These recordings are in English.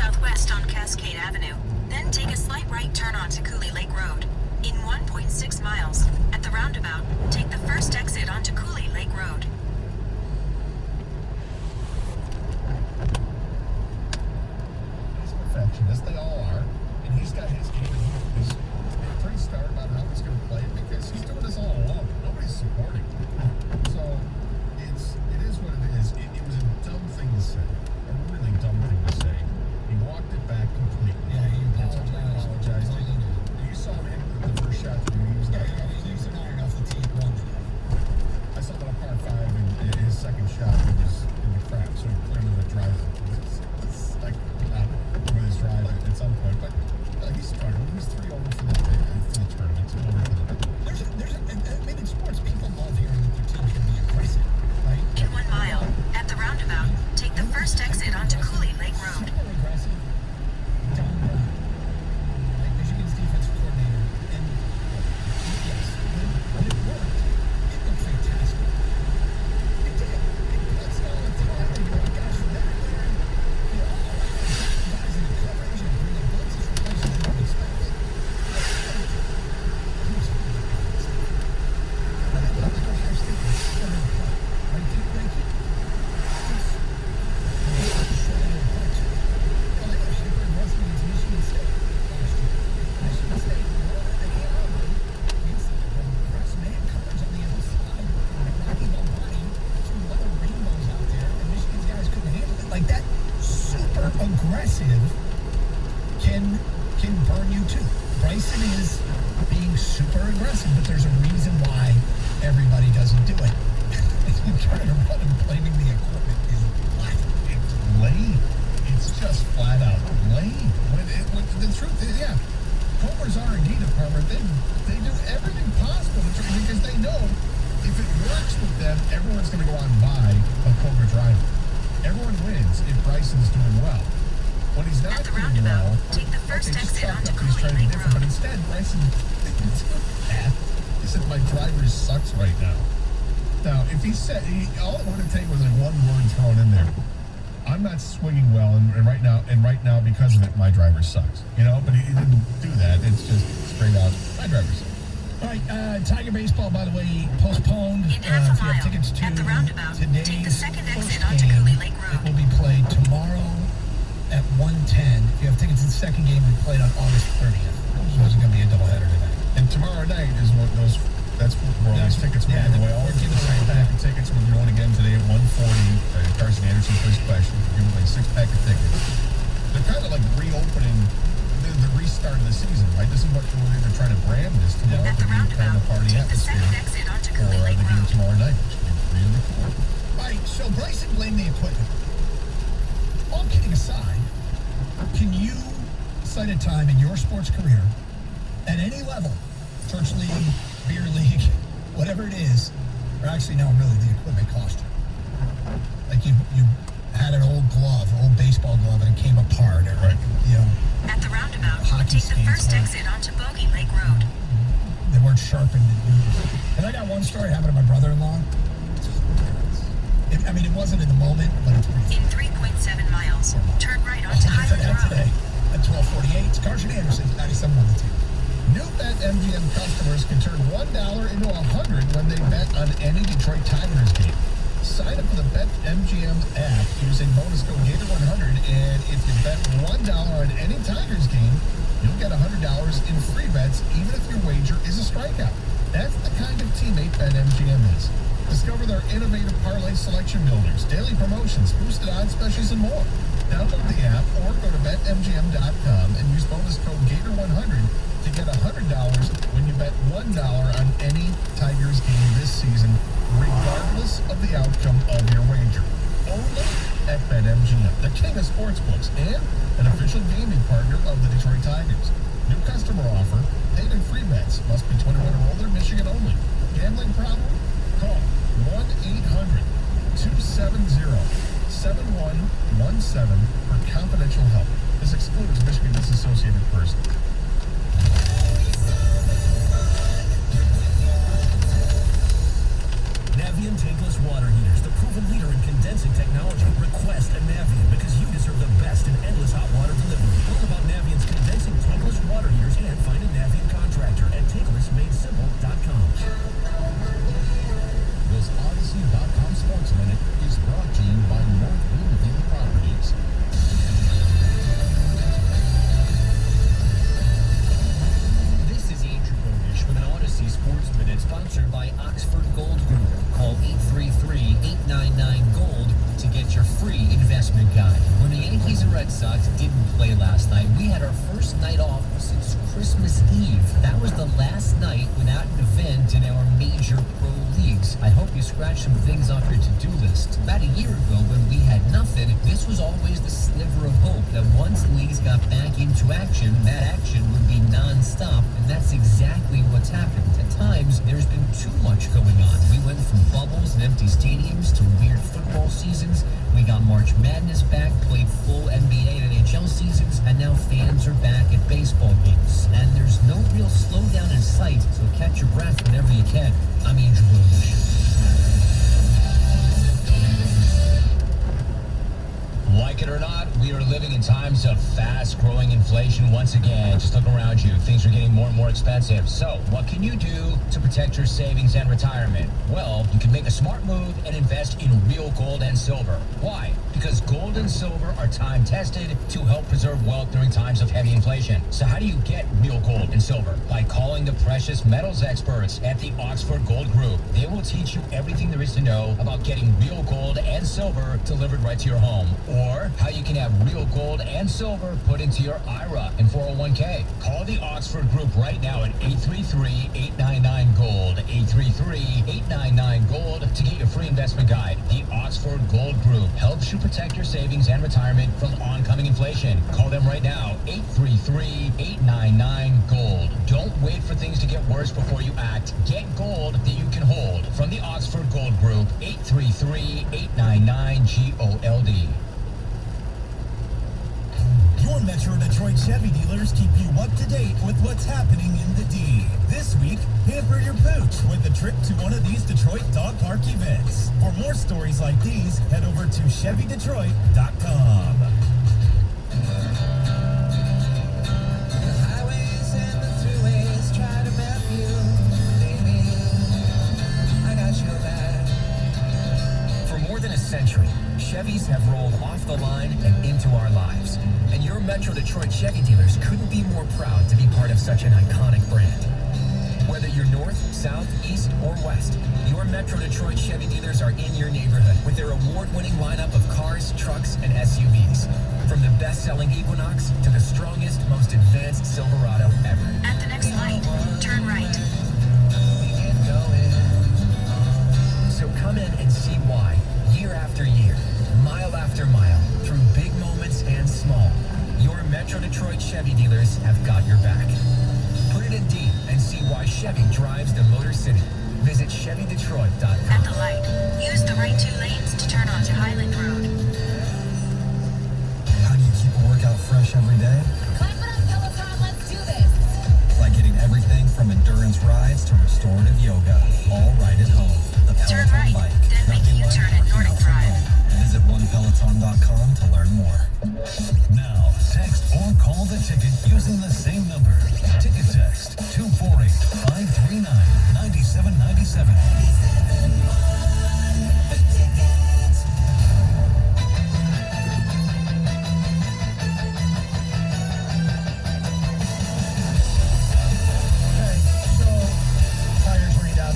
southwest on Cascade Avenue. Then take a slight right turn onto Cooley Lake Road. In 1.6 miles, at the roundabout, take the first exit onto Cooley Lake Road. He's a perfectionist, they all are. And he's got his game, and he's pretty starved about how he's going to play it because he's doing this all alone. Nobody's supporting him. So it is what it is. It was a dumb thing to say. A really dumb thing to say. He walked it back completely. Yeah, he apologized. You saw him the first shot that he was iron off the tee one. I saw that on par 5 and his second shot was in the crap, so he clearly the driver. It's like with his drive at some point, but he's struggling. He's 3 over for the tournament. 2 over for the I mean, in sports, people love hearing that their team's going to be aggressive, right? In 1 mile, at the roundabout, take the first exit onto Cooley Lake Road. Super aggressive. Don Brown, like Michigan's defensive coordinator, and yes, when it worked, it looked fantastic. It did. That's all the time. And you're like, gosh, they're there. They're all guys in the coverage and bringing blitzes from places you don't expect it. Like that super aggressive can burn you too. Bryson is being super aggressive, but there's a reason why everybody doesn't do it. You turn around and blaming the equipment is laughable. It's lame. It's just flat out lame. When the truth is, yeah, Homer's R&D department, they do everything possible to try, because they know if it works with them, everyone's going to go out and buy a Cobra driver. Everyone wins if Bryson's doing well. When he's not doing well, take the first exit onto he's trying to Cooley be Lake different. But Road. instead, Bryson he said, my driver sucks right now. Now, if he said, all it would have taken was like one word thrown in there. I'm not swinging well, and right now, because of it, my driver sucks. You know, but he didn't do that. It's just straight out, my driver sucks. All right, Tiger baseball, by the way, postponed. In half a If you have mile, tickets to at the roundabout, today's take the second exit first onto game, Cooley Lake Road. it will be played tomorrow at 1:10. If you have tickets to the second game, we played on August 30th. So it's going to be a doubleheader tonight. And tomorrow night is what that's where all these tickets will be away. All the pack of tickets will be going again today at 1:40. Carson Anderson, first question. We're giving away 6-pack of tickets. They're kind of like reopening the restart of the season, right? This is what they're trying to brand this tomorrow. At the They're kind roundabout, of a party take the atmosphere second exit onto for Cooley the Lake game Road. tomorrow night, which is really cool. All right, so Bryson blamed the equipment. All kidding aside, can you cite a time in your sports career, at any level, church league, beer league, whatever it is, or actually no, really, the equipment cost you? Like you had an old glove, old baseball glove, and it came apart, or Right. you know, At the roundabout, Hockey take the skates, first huh? exit onto Bogey Lake Road. they weren't sharpened and used. And I got one story happened to my brother-in-law. I mean, it wasn't in the moment, but it's pretty. In 3.7 miles, turn right onto I'll get to Highland that today Road. at 12:48. It's Carson Anderson, 97 on the team. New BetMGM customers can turn $1 into $100 when they bet on any Detroit Tigers game. Sign up for the BetMGM app using bonus code Gator100, and if you bet $1 on any Tigers game, you'll get $100 in free bets, even if your wager is a strikeout. That's the kind of teammate BetMGM is. Discover their innovative parlay selection builders, daily promotions, boosted odds specials, and more. Download the app or go to BetMGM.com and use bonus code Gator100 to get $100 when you bet $1 on any Tigers game this season, regardless of the outcome of your wager. Only at BetMGM, the king of sportsbooks and an official gaming partner of the Detroit Tigers. New customer offer, paid and free bets. Must be 21 or older, Michigan only. Gambling problem? Call 1-800-270-7117 for confidential help. This excludes Michigan disassociated persons. Navien tankless water heaters, the proven leader in condensing technology. Request a Navien because you deserve the best in endless hot water had our first night off since Christmas Eve. That was the last night without an event in our major pro leagues. I hope you scratched some things off your to-do list. About a year ago, when we had nothing, this was always the sliver of hope that once leagues got back into action, that action would be non-stop, and that's exactly what's happened. At times, there's been too much going on. We went from bubbles and empty stadiums to weird football seasons. We got March Madness back, played full NBA and NHL seasons, and now fans are back at baseball games. And there's no real slowdown in sight, so catch your breath whenever you can. I'm Andrew Woj. Like it or not, we are living in times of fast-growing inflation once again. Just look around you. Things are getting more and more expensive. So, what can you do to protect your savings and retirement? Well, you can make a smart move and invest in real gold and silver. Why? Because gold and silver are time-tested to help preserve wealth during times of heavy inflation. So how do you get real gold and silver? By calling the precious metals experts at the Oxford Gold Group. They will teach you everything there is to know about getting real gold and silver delivered right to your home. Or how you can have real gold and silver put into your IRA and 401k. Call the Oxford Group right now at 833-899-GOLD. 833-899-GOLD to get your free investment guide. The Oxford Gold Group helps you protect your savings and retirement from oncoming inflation. Call them right now, 833-899-GOLD. Don't wait for things to get worse before you act. Get gold that you can hold. From the Oxford Gold Group, 833-899-GOLD. Your Metro Detroit Chevy dealers keep you up to date with what's happening in the D. This week, pamper your pooch with a trip to one of these Detroit dog park events. For more stories like these, head over to ChevyDetroit.com. Century, Chevys have rolled off the line and into our lives. And your Metro Detroit Chevy dealers couldn't be more proud to be part of such an iconic brand. Whether you're north, south, east, or west, your Metro Detroit Chevy dealers are in your neighborhood with their award-winning lineup of cars, trucks, and SUVs. From the best-selling Equinox to the strongest, most advanced Silverado ever. At the next light, turn right. So come in and see why. Year after year, mile after mile, through big moments and small, your Metro Detroit Chevy dealers have got your back. Put it in deep and see why Chevy drives the Motor City. Visit ChevyDetroit.com. At the light, use the right 2 lanes to turn onto Highland Road. How do you keep a workout fresh every day? Clap it up, Peloton, let's do this. By getting everything from endurance rides to restorative yoga, all right at home. The Turn Peloton right, bike. then make a Nothing U-turn like at Nordic working out from Drive. home. Visit onepeloton.com to learn more. Now, text or call the ticket using the same number. Ticket text 248-539-9797.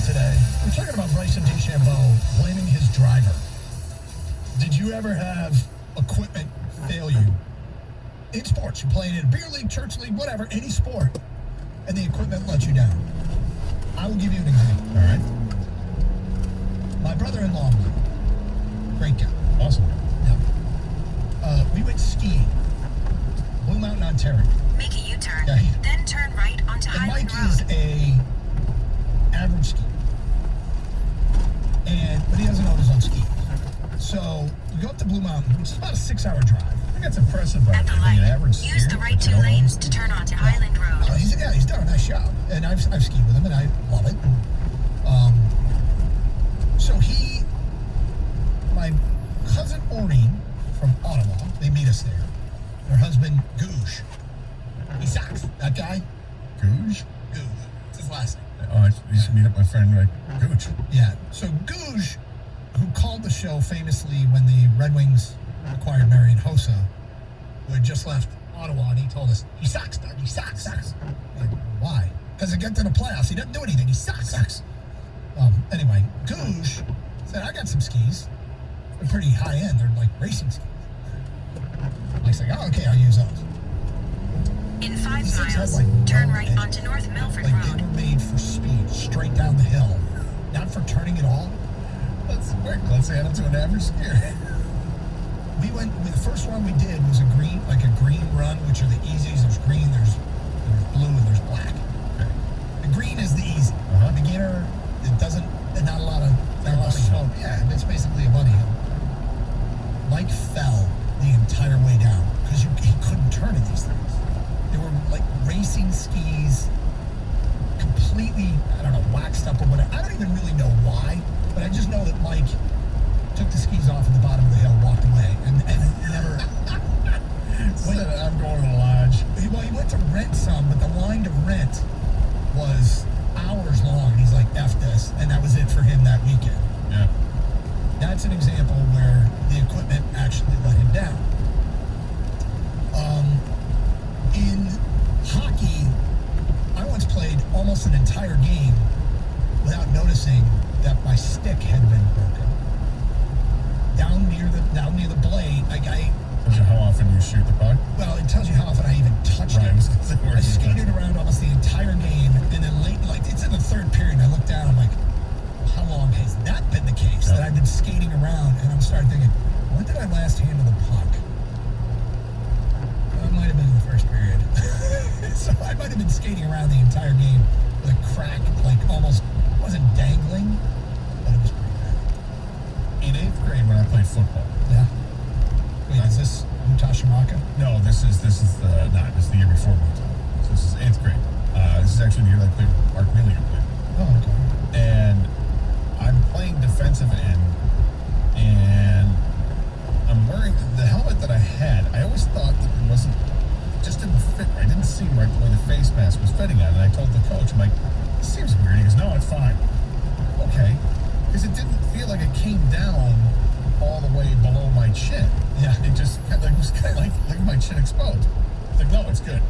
Today, we're talking about Bryson DeChambeau blaming his driver. Did you ever have equipment fail you in sports? You're playing in a beer league, church league, whatever, any sport, and the equipment let you down. I will give you an example. All right. My brother-in-law, great guy, awesome guy. Yeah. We went skiing, Blue Mountain, Ontario. Make a U-turn, Yeah, then turn right onto And Highland Mike Road. is a average skier. But he doesn't own his own skis. So we go up to Blue Mountain, which is about a 6-hour drive. I think that's impressive. At the being light, an average use skier, the right but 2 you don't own lanes skis. to turn onto Highland Road. Oh, he's done a nice job. And I've skied with him, and I love it. So my cousin Oreen from Ottawa, they meet us there. Her husband, Googe. He sucks. That guy? Googe? Googe. It's his last name. Oh, I used to meet up my friend, like, Gooch. Yeah. So Googe, who called the show famously when the Red Wings acquired Marian Hossa, who had just left Ottawa, and he told us, he sucks, Doug. He sucks. Like, why? Because to get to the playoffs, he doesn't do anything. He sucks. Anyway, Googe said, I got some skis. They're pretty high end. They're like racing skis. Mike's like, oh, okay, I'll use those. In 5 These things miles, have, like, turn no right end. onto North Milford Like, they Road. were made for speed, straight down the hill. Not for turning at all. Let's add them to an average skier. The first one we did was a green run, which are the easies. There's green, there's blue, and there's black. Okay. The green is the easy. Beginner, not a lot of snow. Yeah, it's basically a bunny hill. Mike fell the entire way down because he couldn't turn in these things. They were like racing skis, completely, I don't know, waxed up or whatever. I don't even really know why, but I just know that Mike took the skis off at the bottom of the hill, walked away, and never. Said, I'm going to the lodge. He went to rent some, but the line to rent was hours long. And he's like, F this. And that was it for him that weekend. Yeah. That's an example where the equipment actually let him down. In hockey, I once played almost an entire game without noticing that my stick had been broken. Down near the blade, Tells you how often you shoot the puck. well, it tells you how often I even touched Right, I it. was gonna say, where I you skated around almost the entire game, and then late, like it's in the third period, and I look down, I'm like, how long has that been the case? That I've been skating around, and I'm starting thinking, when did I last handle the puck? It might have been in the first period. So I might have been skating around the entire game with a crack, like almost, wasn't dangling, but it was pretty bad. In 8th grade when I played football. Yeah. Wait, is this Utah-Shamaka? No, this is the year before Utah. So this is 8th grade. This is actually the year that I played Mark Mealy played. Oh, okay. And I'm playing defensive end, and I'm wearing the helmet that I had. I always thought that just didn't fit. I didn't see right the way the face mask was fitting on it. And I told the coach, I'm like, this seems weird. He goes, no, it's fine. Okay. Because it didn't feel like it came down all the way below my chin. Yeah. It just was kind of like my chin exposed. It's like, no, it's good.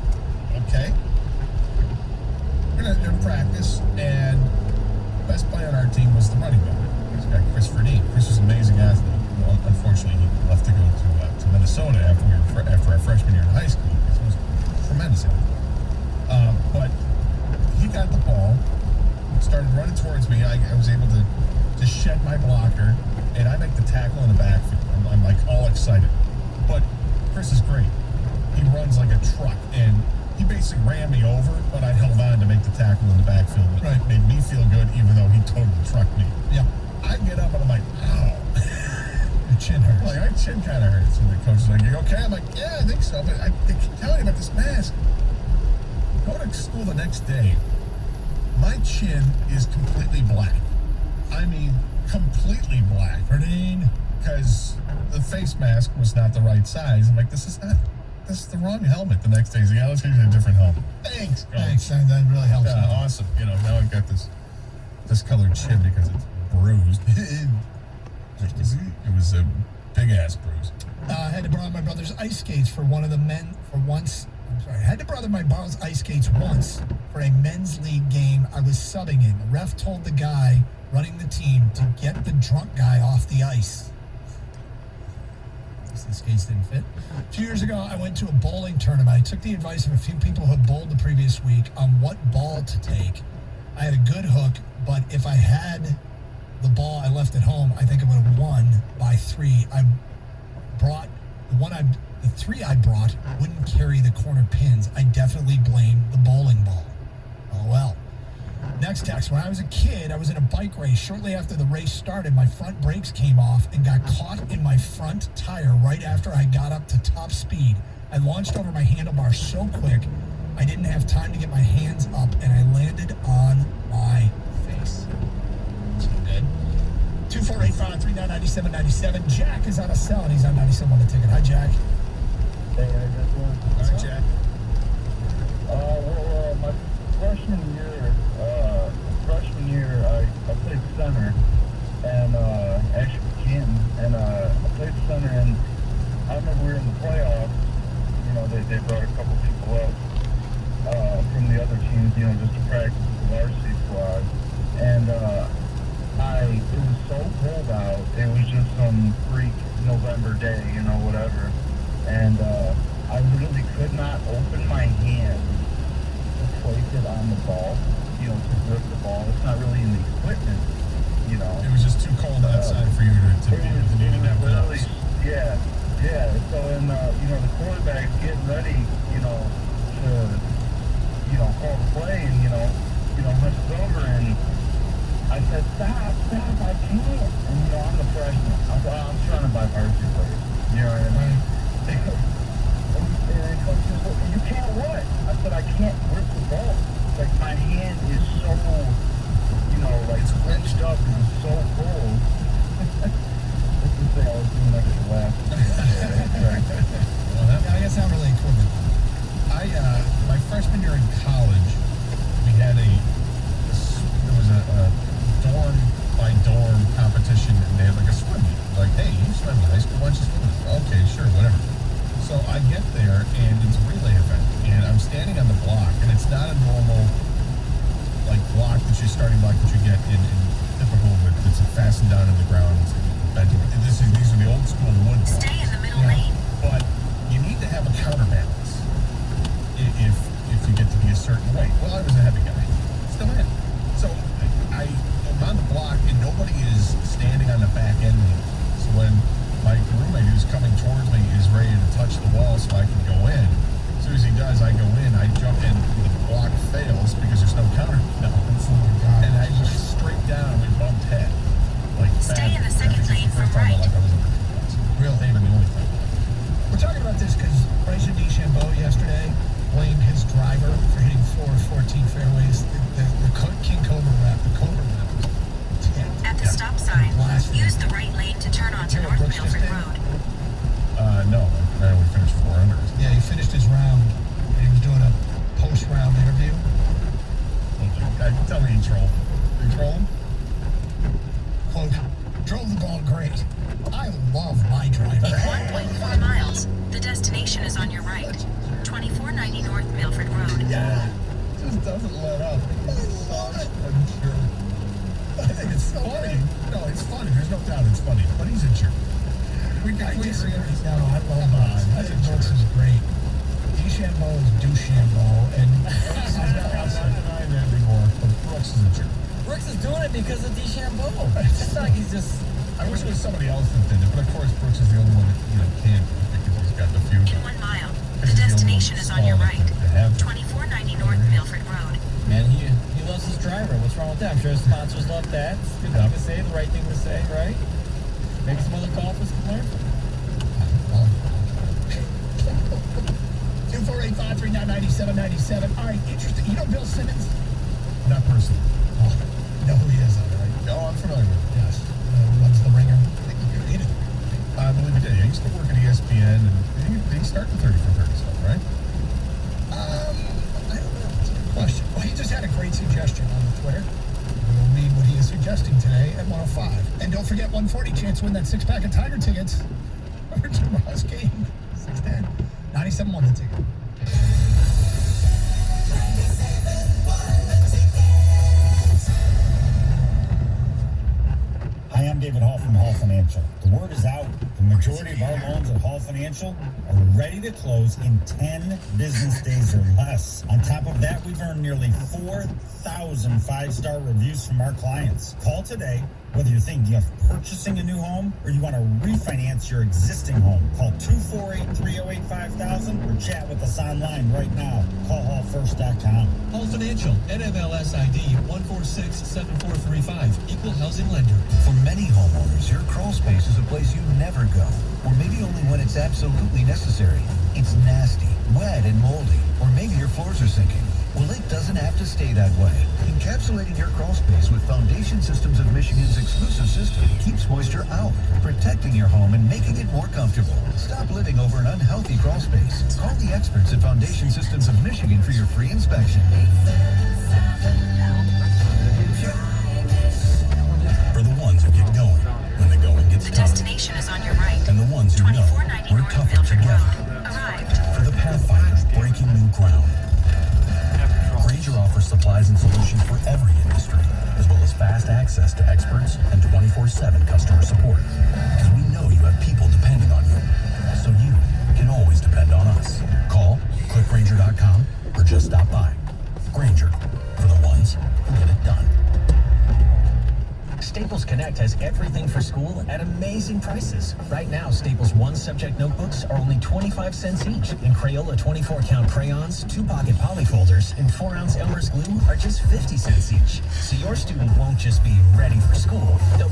Okay. We're gonna practice, and best player on our team was the running back. This guy, Chris Ferdine. Chris was an amazing athlete. Well, unfortunately, he left to go to Minnesota after our freshman year in high school. He was a tremendous athlete. But he got the ball, started running towards me. I was able to just shed my blocker, and I make the tackle in the backfield. I'm like all excited. But Chris is great. He runs like a truck, and he basically ran me over, but I held on to make the tackle in the backfield. Right. It made me feel good, even though he totally trucked me. Yeah. I get up and I'm like, ow. Your chin hurts. Like, my chin kind of hurts. And the coach is like, you okay? I'm like, yeah, I think so. But they keep telling me about this mask. Go to school the next day. My chin is completely black. I mean, completely black. Ferdine. Because the face mask was not the right size. I'm like, this is the wrong helmet. The next day, he's like, yeah, let's get you a different helmet. Thanks, coach. Thanks, that really helps. Yeah, awesome. You know, now I've got this discolored chin because it's bruised. It was a big ass bruise. I had to borrow my brother's ice skates for one of the men for once. I'm sorry. I had to borrow my brother's ice skates once for a men's league game I was subbing in. The ref told the guy running the team to get the drunk guy off the ice. The skates didn't fit. 2 years ago, I went to a bowling tournament. I took the advice of a few people who had bowled the previous week on what ball to take. I had a good hook, but if I had the ball I left at home, I think I would have won by 3. I brought the 3 I brought wouldn't carry the corner pins. I definitely blame the bowling ball. Oh well. Next text. When I was a kid, I was in a bike race. Shortly after the race started, my front brakes came off and got caught in my front tire right after I got up to top speed. I launched over my handlebar so quick, I didn't have time to get my hands up, and I landed on my face. So good. 2485-3997-97. Jack is on a cell, and he's on 97 on the ticket. Hi, Jack. Hey, I just want All right, Jack. my freshman year, I played center, and actually with Canton, and I played center, and I remember we were in the playoffs. You know, they brought a couple people up from the other teams, you know, just to practice with the varsity squad, and it was so cold out. It was just some freak November day, you know, whatever, and I literally could not open my hand place it on the ball, you know, to grip the ball. It's not really in the equipment, you know. It was just too cold outside for you to need that literally, gloves. yeah. So then, you know, the quarterback's getting ready, you know, to, you know, call the play, and, you know, hunches over, and I said, stop, I can't. And, you know, I'm the freshman. I'm trying to buy varsity players. You know what I mean? And coach says, well, you can't what? I said, I can't grip the ball. Like, my hand is so, you know, like, it's clenched up and it's so cold. Let's just say I was doing extra laugh. Well, I guess not really equipment. My freshman year in college, there was a dorm by dorm competition, and they had like a swim meet. Like, hey, you swim in high school, why don't you swim with us? Okay, sure, whatever. So I get there, and it's a relay event, and I'm standing on the block, and it's not a normal, like, block starting block that you get in typical with it's fastened down in the ground. These are the old school wood blocks. Stay in the middle lane. But you need to have a counterbalance if you get to be a certain weight. Well, I was a heavy guy. Still am. So I'm on the block, and nobody is standing on the back end of me. So when my roommate who's coming towards me is ready to touch the wall so I can go in, as soon as he does, I go in, I jump in, the block fails because there's no counterbalance. And I went straight down, we bumped head. Like, Stay in the second lane from right. Real name and the only thing. We're talking about this because Bryson DeChambeau yesterday blamed his driver for hitting 4-14 fairways. The King Cobra rep, At the stop sign, use the right lane to turn onto North Milford Road. No, I only finished 400. Yeah, he finished his round. He was doing a post-round interview. Tell me you troll. You troll him? Quote, drove the ball great. I love my driver. In 1.4 miles, the destination is on your right. 2490 North Milford Road. Yeah. Just doesn't let up. I love it. I'm sure. I think it's so funny. No, it's funny. There's no doubt it's funny. But he's a jerk. I disagree. No, I love Brooks. I think Brooks is great. DeChambeau is DeChambeau, and Brooks is I'm not denying that anymore. But Brooks is a jerk. Brooks is doing it because of DeChambeau. It's not like he's just... I wish it was somebody else that did it, but of course Brooks is the only one that can do it because he's got the few. In 1 mile, the destination is on your right. 2490 North Milford Road. Man, he loves his driver. What's wrong with that? I'm sure his sponsors love that. It's a good thing to say, the right thing to say, right? Maybe some other golfers can learn. 248-539-9797. All right, interesting. You know Bill Simmons? Not personally. Oh, you know who he is, though, right? No, I'm familiar with him. Yes. Runs the Ringer. I think you hit it. I believe he did. He used to work at ESPN, and did he start the 30 for 30 stuff, right? I don't know. That's a good question. Well, he just had a great suggestion on the Twitter. We'll read what he is suggesting today at 105. And don't forget 140 chance to win that 6-pack of Tiger tickets for tomorrow's game. 610. 97 won the ticket. Hi, I'm David Hall from Hall Financial. The word is out. The majority of our loans at Hall Financial are ready to close in 10 business days or less. On top of that, we've earned nearly 4,000 five-star reviews from our clients. Call today, whether you're thinking of purchasing a new home or you want to refinance your existing home. Call 248-308-5000 or chat with us online right now. Call hallfirst.com. Hall Financial, NMLS ID 1467435, Equal Housing Lender. For many homeowners, your crawl space is a place you never go, or maybe only when it's absolutely necessary. It's nasty, wet, and moldy, or maybe your floors are sinking. Well, it doesn't have to stay that way. Encapsulating your crawl space with Foundation Systems of Michigan's exclusive system keeps moisture out, protecting your home and making it more comfortable. Stop living over an unhealthy crawl space. Call the experts at Foundation Systems of Michigan for your free inspection. For the ones who get going when the going gets The tough. destination is on your right. And the ones who know 2490 we're North tougher Milford together. Road. Arrived. For the Pathfinders breaking new ground. Grainger offers supplies and solutions for every industry, as well as fast access to experts and 24/7 customer support. Because we know you have people depending on you, so you can always depend on us. Call, click Grainger.com, or just stop by. Grainger. Staples Connect has everything for school at amazing prices. Right now, Staples one-subject notebooks are only 25 cents each, and Crayola 24-count crayons, 2-pocket polyfolders, and 4-ounce Elmer's glue are just 50 cents each. So your student won't just be ready for school, they'll be